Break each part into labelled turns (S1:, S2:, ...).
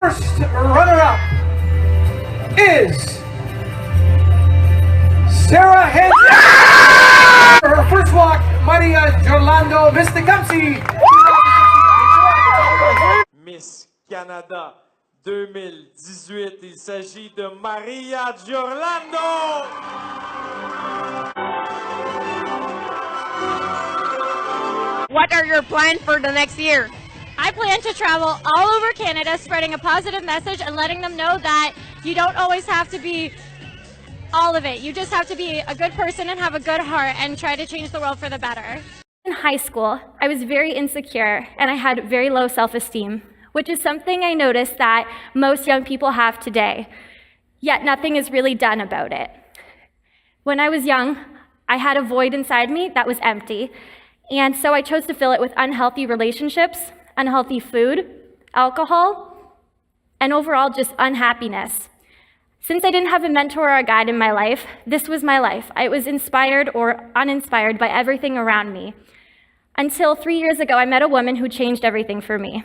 S1: First runner-up is Sarah Henry. For her first walk, Maria Giorlando, Miss Tecumseh.
S2: Miss Canada 2018, il s'agit de Maria Giorlando.
S3: What are your plans for the next year?
S4: I plan to travel all over Canada, spreading a positive message and letting them know that you don't always have to be all of it. You just have to be a good person and have a good heart and try to change the world for the better.
S5: In high school, I was very insecure and I had very low self-esteem, which is something I noticed that most young people have today, yet nothing is really done about it. When I was young, I had a void inside me that was empty, and so I chose to fill it with unhealthy relationships, unhealthy food, alcohol, and overall just unhappiness. Since I didn't have a mentor or a guide in my life, this was my life. I was inspired or uninspired by everything around me. Until 3 years ago, I met a woman who changed everything for me.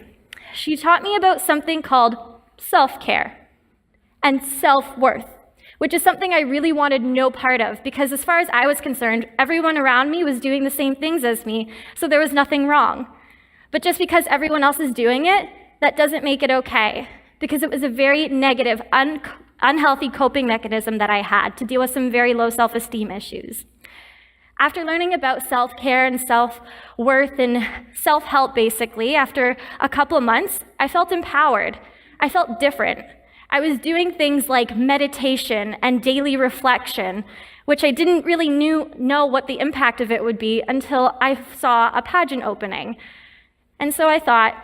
S5: She taught me about something called self-care and self-worth, which is something I really wanted no part of, because as far as I was concerned, everyone around me was doing the same things as me, so there was nothing wrong. But just because everyone else is doing it, that doesn't make it okay, because it was a very negative, unhealthy coping mechanism that I had to deal with some very low self-esteem issues. After learning about self-care and self-worth and self-help, basically, after a couple of months, I felt empowered. I felt different. I was doing things like meditation and daily reflection, which I didn't really know what the impact of it would be until I saw a pageant opening. And so I thought,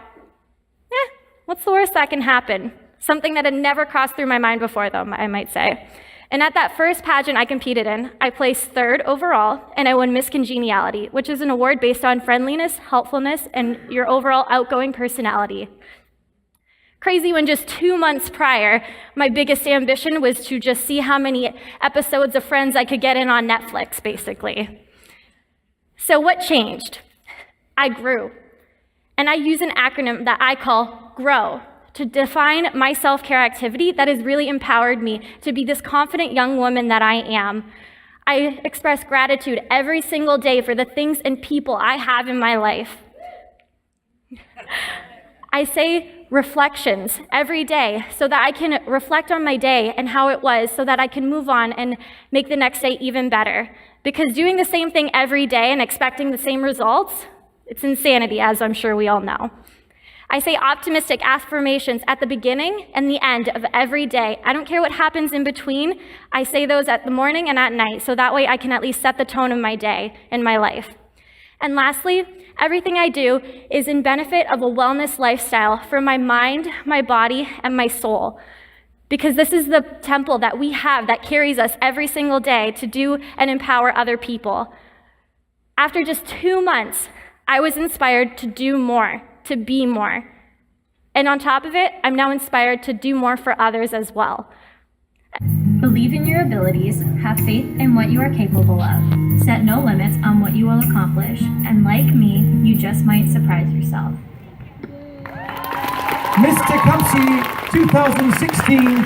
S5: what's the worst that can happen? Something that had never crossed through my mind before, though, I might say. And at that first pageant I competed in, I placed 3rd overall, and I won Miss Congeniality, which is an award based on friendliness, helpfulness, and your overall outgoing personality. Crazy when just 2 months prior, my biggest ambition was to just see how many episodes of Friends I could get in on Netflix, basically. So what changed? I grew. And I use an acronym that I call GROW to define my self-care activity that has really empowered me to be this confident young woman that I am. I express gratitude every single day for the things and people I have in my life. I say reflections every day so that I can reflect on my day and how it was so that I can move on and make the next day even better. Because doing the same thing every day and expecting the same results, it's insanity, as I'm sure we all know. I say optimistic affirmations at the beginning and the end of every day. I don't care what happens in between. I say those at the morning and at night, so that way I can at least set the tone of my day and my life. And lastly, everything I do is in benefit of a wellness lifestyle for my mind, my body, and my soul. Because this is the temple that we have that carries us every single day to do and empower other people. After just 2 months, I was inspired to do more, to be more. And on top of it, I'm now inspired to do more for others as well.
S6: Believe in your abilities, have faith in what you are capable of, set no limits on what you will accomplish, and like me, you just might surprise yourself.
S1: Miss Tecumseh 2016